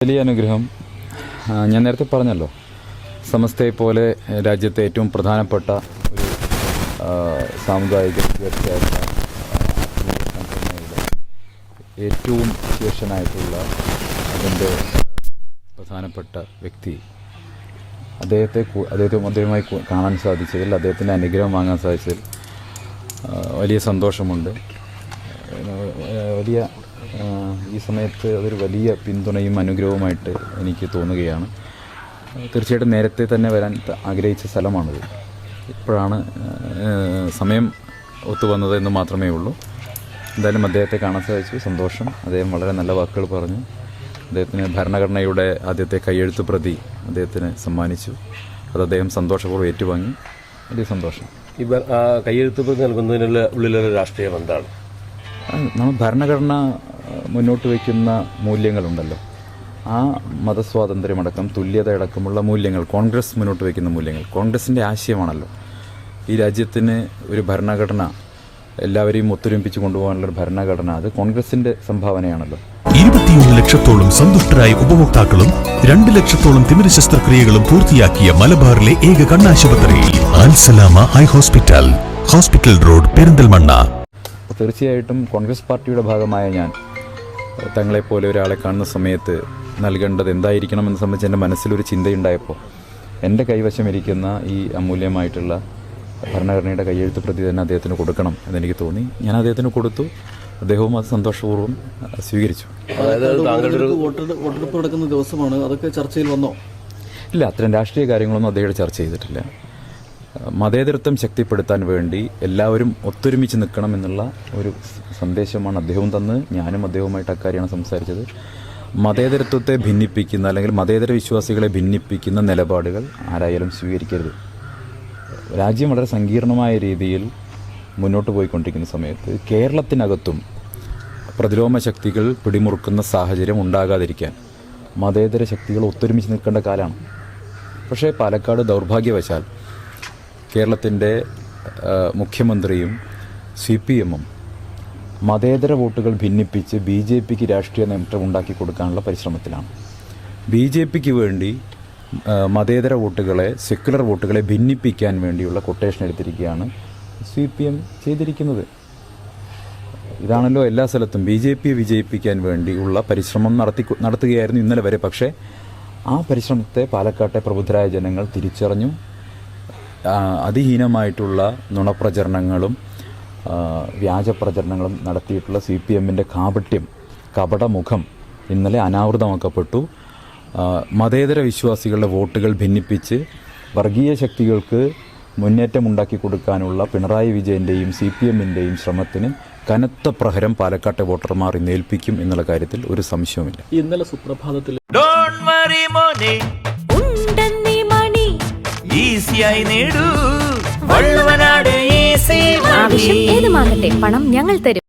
വലിയ അനുഗ്രഹം. ഞാൻ നേരത്തെ പറഞ്ഞല്ലോ, സമസ്തയെ പോലെ രാജ്യത്തെ ഏറ്റവും പ്രധാനപ്പെട്ട ഒരു സാമുദായിക വ്യവസ്ഥയായിട്ടുള്ള സംഘടനയുടെ ഏറ്റവും ശേഷനായിട്ടുള്ള അതിൻ്റെ പ്രധാനപ്പെട്ട വ്യക്തി അദ്ദേഹവുമായി കാണാൻ സാധിച്ചതിൽ, അദ്ദേഹത്തിൻ്റെ അനുഗ്രഹം വാങ്ങാൻ സാധിച്ചതിൽ വലിയ സന്തോഷമുണ്ട്. ഈ സമയത്ത് അതൊരു വലിയ പിന്തുണയും അനുഗ്രഹവുമായിട്ട് എനിക്ക് തോന്നുകയാണ്. തീർച്ചയായിട്ടും നേരത്തെ തന്നെ വരാൻ ആഗ്രഹിച്ച സ്ഥലമാണിത്. ഇപ്പോഴാണ് സമയം ഒത്തുവന്നത് എന്ന് മാത്രമേ ഉള്ളൂ. എന്തായാലും അദ്ദേഹത്തെ കാണാൻ സാധിച്ചു, സന്തോഷം. അദ്ദേഹം വളരെ നല്ല വാക്കുകൾ പറഞ്ഞു. അദ്ദേഹത്തിന് ഭരണഘടനയുടെ ആദ്യത്തെ കയ്യെഴുത്ത് പ്രതി അദ്ദേഹത്തിന് സമ്മാനിച്ചു. അത് അദ്ദേഹം സന്തോഷപൂർവ്വം ഏറ്റുവാങ്ങി. വലിയ സന്തോഷം. ഈ കയ്യെഴുത്ത് പ്രതി നൽകുന്നതിനുള്ള ഉള്ളിലുള്ള രാഷ്ട്രീയം എന്താണ്? നമ്മൾ ഭരണഘടന മുന്നോട്ട് വയ്ക്കുന്ന മൂല്യങ്ങളുണ്ടല്ലോ, ആ മതസ്വാതന്ത്ര്യമടക്കം തുല്യതയടക്കമുള്ള മൂല്യങ്ങൾ, കോൺഗ്രസ് മുന്നോട്ട് വയ്ക്കുന്ന മൂല്യങ്ങൾ, കോൺഗ്രസിൻ്റെ ആശയമാണല്ലോ ഈ രാജ്യത്തിന് ഒരു ഭരണഘടന, എല്ലാവരെയും ഒത്തൊരുമിപ്പിച്ച് കൊണ്ടുപോകാനുള്ളൊരു ഭരണഘടന. അത് കോൺഗ്രസിൻ്റെ സംഭാവനയാണല്ലോ. 21 ലക്ഷത്തോളം സന്തുഷ്ടരായ ഉപഭോക്താക്കളും 2 ലക്ഷത്തോളം തിമിര ശസ്ത്രക്രിയകളും പൂർത്തിയാക്കിയ മലബാറിലെ ഏക കണ്ണാശുപത്രി Al Salama eye hospital, hospital road, Perinthalmanna. തീർച്ചയായിട്ടും കോൺഗ്രസ് പാർട്ടിയുടെ ഭാഗമായ ഞാൻ തങ്ങളെപ്പോലെ ഒരാളെ കാണുന്ന സമയത്ത് നൽകേണ്ടത് എന്തായിരിക്കണമെന്ന് സംബന്ധിച്ച് എൻ്റെ മനസ്സിലൊരു ചിന്തയുണ്ടായപ്പോൾ എൻ്റെ കൈവശം ഇരിക്കുന്ന ഈ അമൂല്യമായിട്ടുള്ള ഭരണഘടനയുടെ കയ്യെഴുത്ത് പ്രതി തന്നെ അദ്ദേഹത്തിന് കൊടുക്കണം എന്നെനിക്ക് തോന്നി. ഞാൻ അദ്ദേഹത്തിന് കൊടുത്തു. അദ്ദേഹവും അത് സന്തോഷപൂർവ്വം സ്വീകരിച്ചു. വോട്ടെടുപ്പ് നടക്കുന്ന ദിവസമാണ്, അതൊക്കെ ചർച്ചയിൽ വന്നോ? ഇല്ല, അത്തരം രാഷ്ട്രീയ കാര്യങ്ങളൊന്നും അദ്ദേഹം ചർച്ച ചെയ്തിട്ടില്ല. മതേതരത്വം ശക്തിപ്പെടുത്താൻ വേണ്ടി എല്ലാവരും ഒത്തൊരുമിച്ച് നിൽക്കണം എന്നുള്ള ഒരു സന്ദേശമാണ് അദ്ദേഹവും തന്ന്. ഞാനും അദ്ദേഹവുമായിട്ട് അക്കാര്യമാണ് സംസാരിച്ചത്. മതേതരത്വത്തെ ഭിന്നിപ്പിക്കുന്ന, അല്ലെങ്കിൽ മതേതര വിശ്വാസികളെ ഭിന്നിപ്പിക്കുന്ന നിലപാടുകൾ ആരായാലും സ്വീകരിക്കരുത്. രാജ്യം വളരെ സങ്കീർണമായ രീതിയിൽ മുന്നോട്ട് പോയിക്കൊണ്ടിരിക്കുന്ന സമയത്ത് കേരളത്തിനകത്തും പ്രതിലോമ ശക്തികൾ പിടിമുറുക്കുന്ന സാഹചര്യം ഉണ്ടാകാതിരിക്കാൻ മതേതര ശക്തികൾ ഒത്തൊരുമിച്ച് നിൽക്കേണ്ട കാലമാണ്. പക്ഷേ പാലക്കാട് ദൗർഭാഗ്യവശാൽ കേരളത്തിൻ്റെ മുഖ്യമന്ത്രിയും CPM-ഉം മതേതര വോട്ടുകൾ ഭിന്നിപ്പിച്ച് BJPക്ക് രാഷ്ട്രീയ നേട്ടം ഉണ്ടാക്കി കൊടുക്കാനുള്ള പരിശ്രമത്തിലാണ്. BJPക്ക് വേണ്ടി മതേതര വോട്ടുകളെ, സെക്യുലർ വോട്ടുകളെ ഭിന്നിപ്പിക്കാൻ വേണ്ടിയുള്ള കൊട്ടേഷൻ എടുത്തിരിക്കുകയാണ് CPM ചെയ്തിരിക്കുന്നത്. ഇതാണല്ലോ എല്ലാ സ്ഥലത്തും BJP വിജയിപ്പിക്കാൻ വേണ്ടിയുള്ള പരിശ്രമം നടത്തുകയായിരുന്നു ഇന്നലെ വരെ. പക്ഷേ ആ പരിശ്രമത്തെ പാലക്കാട്ടെ പ്രബുദ്ധരായ ജനങ്ങൾ തിരിച്ചറിഞ്ഞു. അതിഹീനമായിട്ടുള്ള നുണപ്രചരണങ്ങളും വ്യാജപ്രചരണങ്ങളും നടത്തിയിട്ടുള്ള CPM-ൻ്റെ കപടമുഖം ഇന്നലെ അനാവൃതമാക്കപ്പെട്ടു. മതേതര വിശ്വാസികളുടെ വോട്ടുകൾ ഭിന്നിപ്പിച്ച് വർഗീയ ശക്തികൾക്ക് മുന്നേറ്റം ഉണ്ടാക്കി കൊടുക്കാനുള്ള പിണറായി വിജയൻ്റെയും CPM-ൻ്റെയും ശ്രമത്തിന് കനത്ത പ്രഹരം പാലക്കാട്ടെ വോട്ടർമാർ ഇന്നേൽപ്പിക്കും എന്നുള്ള കാര്യത്തിൽ ഒരു സംശയവുമില്ല. ഇന്നലെ സുപ്രഭാതത്തിൽ ആവശ്യം ഏതുമാകട്ടെ, പണം ഞങ്ങൾ തരും.